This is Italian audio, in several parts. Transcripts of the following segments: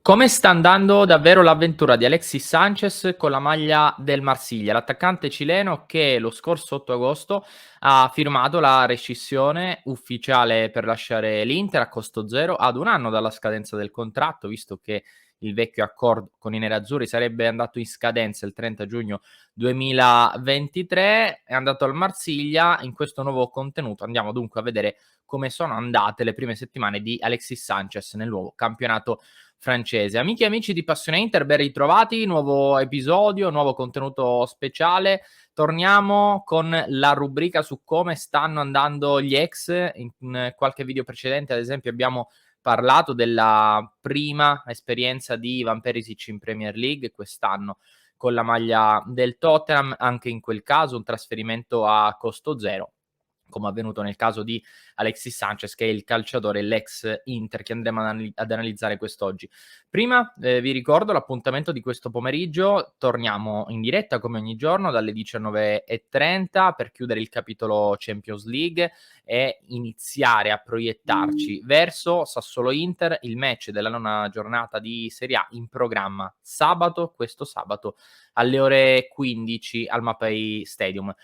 Come sta andando davvero l'avventura di Alexis Sanchez con la maglia del Marsiglia, l'attaccante cileno che lo scorso 8 agosto ha firmato la rescissione ufficiale per lasciare l'Inter a costo zero ad 1 anno dalla scadenza del contratto, visto che il vecchio accordo con i nerazzurri sarebbe andato in scadenza il 30 giugno 2023, è andato al Marsiglia. In questo nuovo contenuto andiamo dunque a vedere come sono andate le prime settimane di Alexis Sanchez nel nuovo campionato francese. Amiche e amici di Passione Inter, ben ritrovati, nuovo episodio, nuovo contenuto speciale. Torniamo con la rubrica su come stanno andando gli ex. In qualche video precedente, ad esempio, abbiamo parlato della prima esperienza di Ivan Perisic in Premier League quest'anno con la maglia del Tottenham, anche in quel caso un trasferimento a costo zero, come avvenuto nel caso di Alexis Sanchez, che è il calciatore, l'ex Inter, che andremo ad analizzare quest'oggi. Prima vi ricordo l'appuntamento di questo pomeriggio, torniamo in diretta come ogni giorno dalle 19:30 per chiudere il capitolo Champions League e iniziare a proiettarci verso Sassuolo-Inter, il match della nona giornata di Serie A in programma sabato, questo sabato alle ore 15 al Mapei Stadium.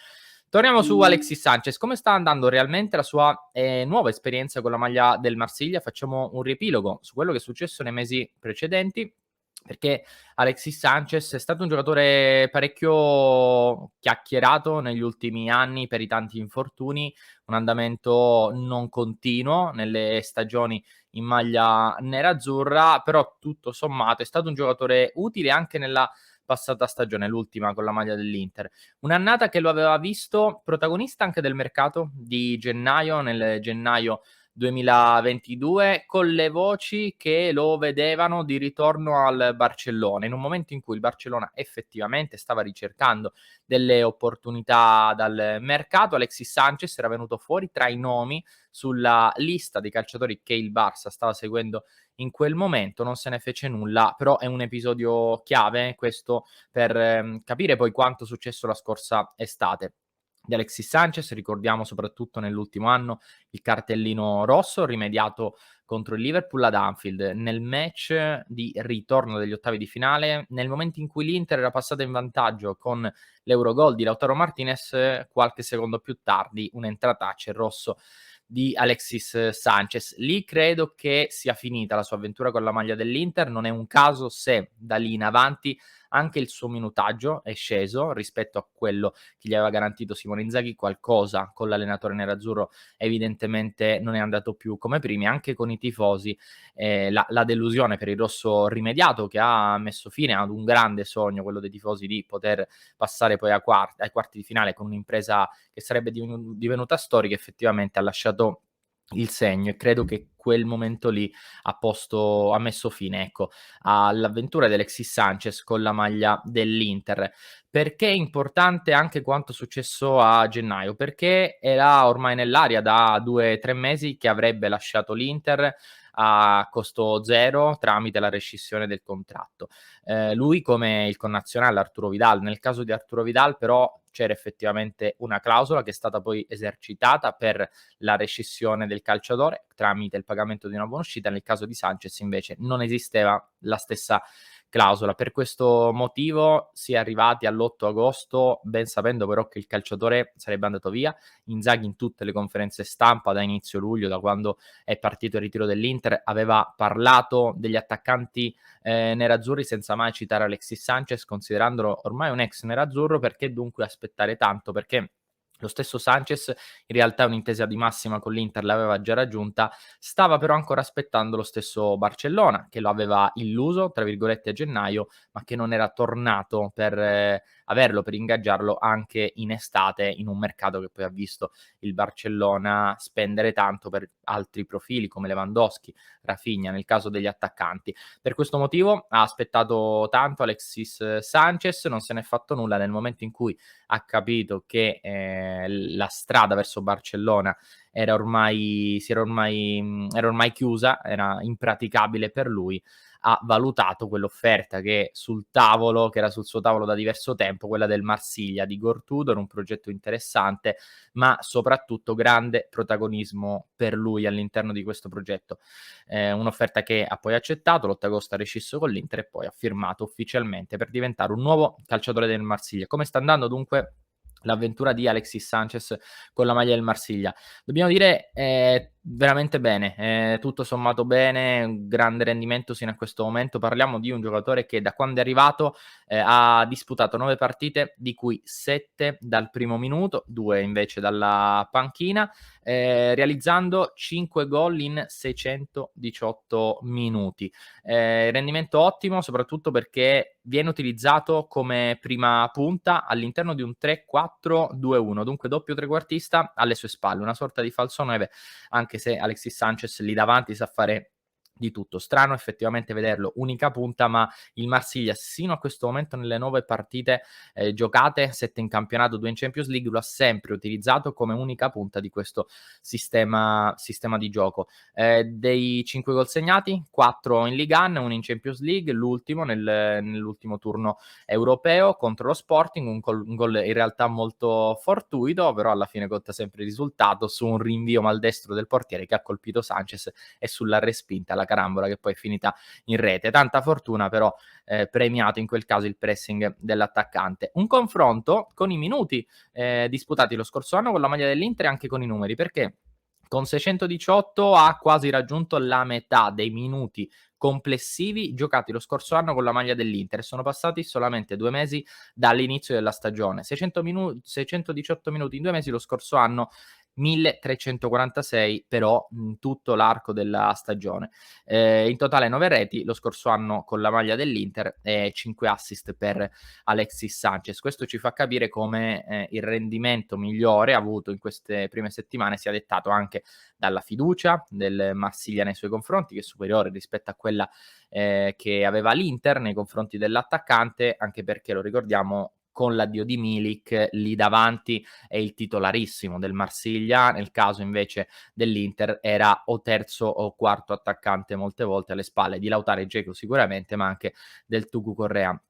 Torniamo su Alexis Sanchez. Come sta andando realmente la sua, nuova esperienza con la maglia del Marsiglia? Facciamo un riepilogo su quello che è successo nei mesi precedenti, perché Alexis Sanchez è stato un giocatore parecchio chiacchierato negli ultimi anni per i tanti infortuni, un andamento non continuo nelle stagioni in maglia nerazzurra, però tutto sommato è stato un giocatore utile anche nella passata stagione, l'ultima con la maglia dell'Inter. Un'annata che lo aveva visto protagonista anche del mercato di gennaio, nel gennaio 2022, con le voci che lo vedevano di ritorno al Barcellona, in un momento in cui il Barcellona effettivamente stava ricercando delle opportunità dal mercato. Alexis Sanchez era venuto fuori tra i nomi sulla lista dei calciatori che il Barça stava seguendo in quel momento. Non se ne fece nulla, però è un episodio chiave questo per capire poi quanto successo la scorsa estate. Di Alexis Sanchez ricordiamo soprattutto nell'ultimo anno il cartellino rosso rimediato contro il Liverpool ad Anfield, nel match di ritorno degli ottavi di finale, nel momento in cui l'Inter era passata in vantaggio con l'Eurogol di Lautaro Martinez, qualche secondo più tardi un'entrata a rosso di Alexis Sanchez. Lì credo che sia finita la sua avventura con la maglia dell'Inter, non è un caso se da lì in avanti anche il suo minutaggio è sceso rispetto a quello che gli aveva garantito Simone Inzaghi. Qualcosa con l'allenatore nerazzurro evidentemente non è andato più come primi, anche con i tifosi. La delusione per il rosso rimediato, che ha messo fine ad un grande sogno, quello dei tifosi di poter passare poi ai quarti di finale con un'impresa che sarebbe divenuta storica, effettivamente ha lasciato il segno, e credo che quel momento lì ha messo fine, ecco, all'avventura di Alexis Sanchez con la maglia dell'Inter. Perché è importante anche quanto successo a gennaio? Perché era ormai nell'aria da 2, 3 mesi che avrebbe lasciato l'Inter a costo zero tramite la rescissione del contratto. Lui come il connazionale Arturo Vidal. Nel caso di Arturo Vidal però c'era effettivamente una clausola che è stata poi esercitata per la rescissione del calciatore tramite il pagamento di una buonuscita. Nel caso di Sanchez invece non esisteva la stessa clausola. Per questo motivo si è arrivati all'8 agosto, ben sapendo però che il calciatore sarebbe andato via. Inzaghi in tutte le conferenze stampa da inizio luglio, da quando è partito il ritiro dell'Inter, aveva parlato degli attaccanti nerazzurri senza mai citare Alexis Sanchez, considerandolo ormai un ex nerazzurro. Perché dunque aspettare tanto? Perché lo stesso Sanchez in realtà un'intesa di massima con l'Inter l'aveva già raggiunta, stava però ancora aspettando lo stesso Barcellona, che lo aveva "illuso" tra virgolette a gennaio, ma che non era tornato per averlo, per ingaggiarlo anche in estate, in un mercato che poi ha visto il Barcellona spendere tanto per altri profili come Lewandowski, Rafinha nel caso degli attaccanti. Per questo motivo ha aspettato tanto Alexis Sanchez, non se n'è fatto nulla nel momento in cui ha capito che la strada verso Barcellona era ormai chiusa, era impraticabile per lui. ha valutato quell'offerta che era sul suo tavolo da diverso tempo, quella del Marsiglia di Igor Tudor, un progetto interessante, ma soprattutto grande protagonismo per lui all'interno di questo progetto. Un'offerta che ha poi accettato, l'8 agosto ha rescisso con l'Inter e poi ha firmato ufficialmente per diventare un nuovo calciatore del Marsiglia. Come sta andando dunque l'avventura di Alexis Sanchez con la maglia del Marsiglia? Dobbiamo dire veramente bene, tutto sommato bene, un grande rendimento sino a questo momento. Parliamo di un giocatore che da quando è arrivato ha disputato 9 partite, di cui 7 dal primo minuto, 2 invece dalla panchina, realizzando 5 gol in 618 minuti. Rendimento ottimo soprattutto perché viene utilizzato come prima punta all'interno di un 3-4-2-1, dunque doppio trequartista alle sue spalle, una sorta di falso 9, anche se Alexis Sanchez lì davanti sa fare di tutto. Strano effettivamente vederlo unica punta, ma il Marsiglia sino a questo momento nelle 9 partite giocate, 7 in campionato, 2 in Champions League, lo ha sempre utilizzato come unica punta di questo sistema di gioco. Dei 5 gol segnati, 4 in Ligue 1, 1 in Champions League, l'ultimo nell'ultimo turno europeo contro lo Sporting, un gol in realtà molto fortuito, però alla fine conta sempre il risultato, su un rinvio maldestro del portiere che ha colpito Sanchez e sulla respinta, la carambola che poi è finita in rete. Tanta fortuna però premiato in quel caso il pressing dell'attaccante. Un confronto con i minuti disputati lo scorso anno con la maglia dell'Inter e anche con i numeri, perché con 618 ha quasi raggiunto la metà dei minuti complessivi giocati lo scorso anno con la maglia dell'Inter. Sono passati solamente 2 mesi dall'inizio della stagione. 618 minuti in 2 mesi lo scorso anno, 1346 però in tutto l'arco della stagione. In totale 9 reti lo scorso anno con la maglia dell'Inter e 5 assist per Alexis Sanchez. Questo ci fa capire come il rendimento migliore avuto in queste prime settimane sia dettato anche dalla fiducia del Marsiglia nei suoi confronti, che è superiore rispetto a quella che aveva l'Inter nei confronti dell'attaccante, anche perché lo ricordiamo con l'addio di Milik lì davanti è il titolarissimo del Marsiglia, nel caso invece dell'Inter era o terzo o quarto attaccante molte volte alle spalle di Lautaro e Dzeko sicuramente, ma anche del Tucu Correa.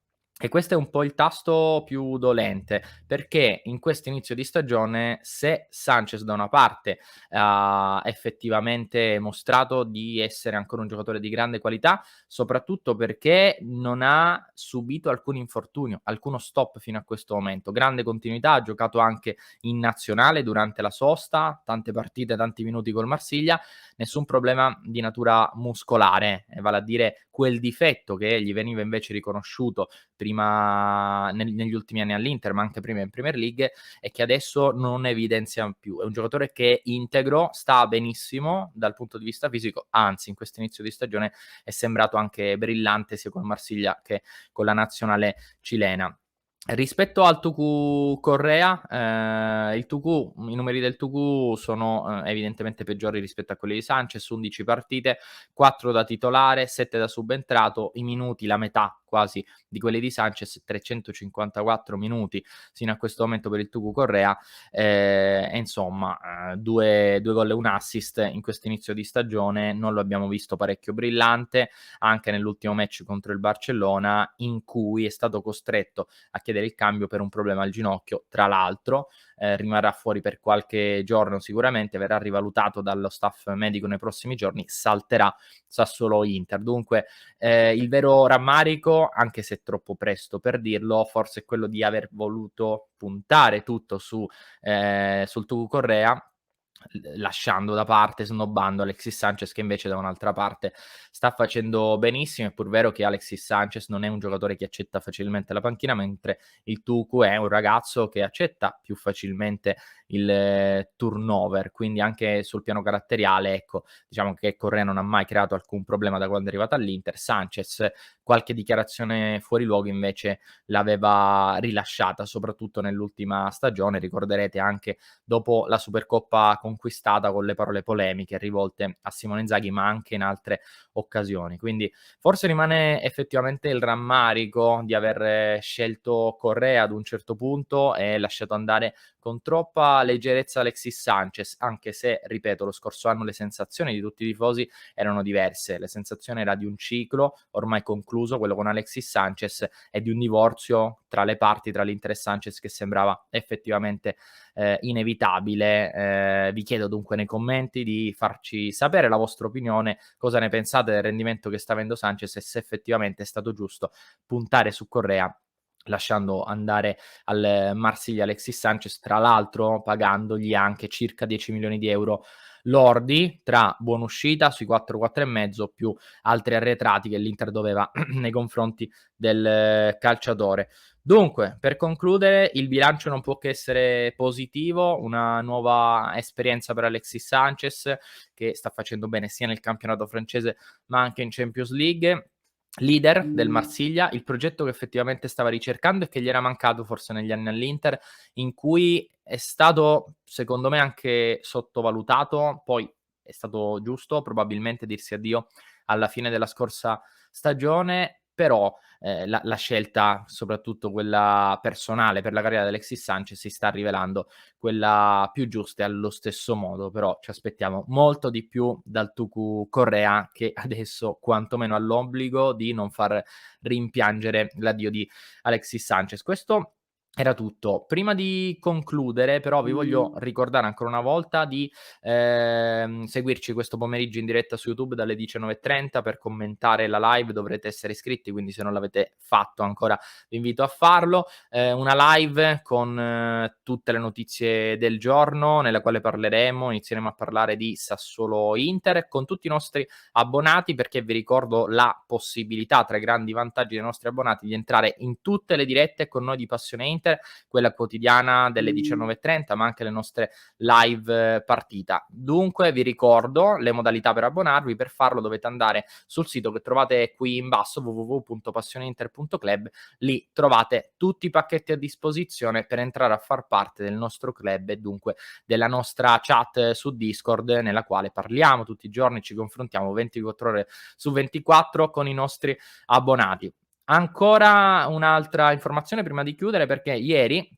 E questo è un po' il tasto più dolente, perché in questo inizio di stagione, se Sanchez da una parte ha effettivamente mostrato di essere ancora un giocatore di grande qualità, soprattutto perché non ha subito alcun infortunio, alcuno stop fino a questo momento. Grande continuità, ha giocato anche in nazionale durante la sosta, tante partite, tanti minuti col Marsiglia, nessun problema di natura muscolare, vale a dire quel difetto che gli veniva invece riconosciuto prima negli ultimi anni all'Inter, ma anche prima in Premier League, e che adesso non evidenzia più. È un giocatore che è integro, sta benissimo dal punto di vista fisico, anzi in questo inizio di stagione è sembrato anche brillante sia con Marsiglia che con la nazionale cilena. Rispetto al Tucu Correa, i numeri del Tucu sono evidentemente peggiori rispetto a quelli di Sanchez, 11 partite, 4 da titolare, 7 da subentrato, i minuti la metà quasi di quelli di Sanchez, 354 minuti sino a questo momento per il Tucu Correa, e insomma 2 gol e un assist in questo inizio di stagione, non lo abbiamo visto parecchio brillante, anche nell'ultimo match contro il Barcellona in cui è stato costretto a chiedere il cambio per un problema al ginocchio, tra l'altro rimarrà fuori per qualche giorno sicuramente, verrà rivalutato dallo staff medico nei prossimi giorni, salterà Sassuolo-Inter. Dunque il vero rammarico, anche se è troppo presto per dirlo, forse è quello di aver voluto puntare tutto sul Tucu Correa, lasciando da parte, snobbando Alexis Sanchez che invece da un'altra parte sta facendo benissimo. È pur vero che Alexis Sanchez non è un giocatore che accetta facilmente la panchina, mentre il Tucu è un ragazzo che accetta più facilmente il turnover, quindi anche sul piano caratteriale, ecco, diciamo che Correa non ha mai creato alcun problema da quando è arrivato all'Inter. Sanchez qualche dichiarazione fuori luogo invece l'aveva rilasciata, soprattutto nell'ultima stagione, ricorderete anche dopo la Supercoppa conquistata con le parole polemiche rivolte a Simone Inzaghi, ma anche in altre occasioni. Quindi forse rimane effettivamente il rammarico di aver scelto Correa ad un certo punto e lasciato andare con troppa nuova leggerezza Alexis Sanchez, anche se, ripeto, lo scorso anno le sensazioni di tutti i tifosi erano diverse. La sensazione era di un ciclo ormai concluso, quello con Alexis Sanchez, e di un divorzio tra le parti, tra l'Inter e Sanchez, che sembrava effettivamente inevitabile. Vi chiedo dunque nei commenti di farci sapere la vostra opinione, cosa ne pensate del rendimento che sta avendo Sanchez e se effettivamente è stato giusto puntare su Correa lasciando andare al Marsiglia Alexis Sanchez, tra l'altro pagandogli anche circa 10 milioni di euro lordi tra buonuscita sui 4-4,5 più altri arretrati che l'Inter doveva nei confronti del calciatore. Dunque, per concludere, il bilancio non può che essere positivo, una nuova esperienza per Alexis Sanchez che sta facendo bene sia nel campionato francese ma anche in Champions League. Leader del Marsiglia, il progetto che effettivamente stava ricercando e che gli era mancato forse negli anni all'Inter, in cui è stato secondo me anche sottovalutato, poi è stato giusto probabilmente dirsi addio alla fine della scorsa stagione, però la scelta, soprattutto quella personale per la carriera di Alexis Sanchez, si sta rivelando quella più giusta e allo stesso modo, però ci aspettiamo molto di più dal Tucu Correa, che adesso quantomeno ha l'obbligo di non far rimpiangere l'addio di Alexis Sanchez. Questo era tutto. Prima di concludere, però, vi voglio ricordare ancora una volta di seguirci questo pomeriggio in diretta su YouTube dalle 19:30 per commentare la live. Dovrete essere iscritti, quindi se non l'avete fatto ancora vi invito a farlo. Una live con tutte le notizie del giorno, nella quale inizieremo a parlare di Sassuolo Inter con tutti i nostri abbonati, perché vi ricordo la possibilità, tra i grandi vantaggi dei nostri abbonati, di entrare in tutte le dirette con noi di Passione Inter, quella quotidiana delle 19:30, ma anche le nostre live partita. Dunque vi ricordo le modalità per abbonarvi. Per farlo dovete andare sul sito che trovate qui in basso, www.passioneinter.club. Lì trovate tutti i pacchetti a disposizione per entrare a far parte del nostro club e dunque della nostra chat su Discord, nella quale parliamo tutti i giorni, ci confrontiamo 24 ore su 24 con i nostri abbonati. Ancora un'altra informazione prima di chiudere, perché ieri,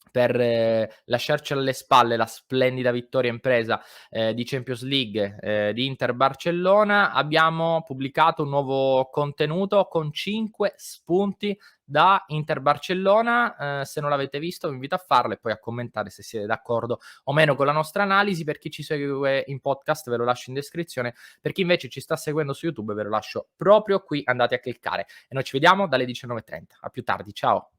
per lasciarci alle spalle la splendida vittoria impresa di Champions League di Inter Barcellona, abbiamo pubblicato un nuovo contenuto con 5 spunti da Inter Barcellona. Se non l'avete visto vi invito a farlo e poi a commentare se siete d'accordo o meno con la nostra analisi. Per chi ci segue in podcast ve lo lascio in descrizione, per chi invece ci sta seguendo su YouTube ve lo lascio proprio qui, andate a cliccare e noi ci vediamo dalle 19:30. A più tardi, ciao!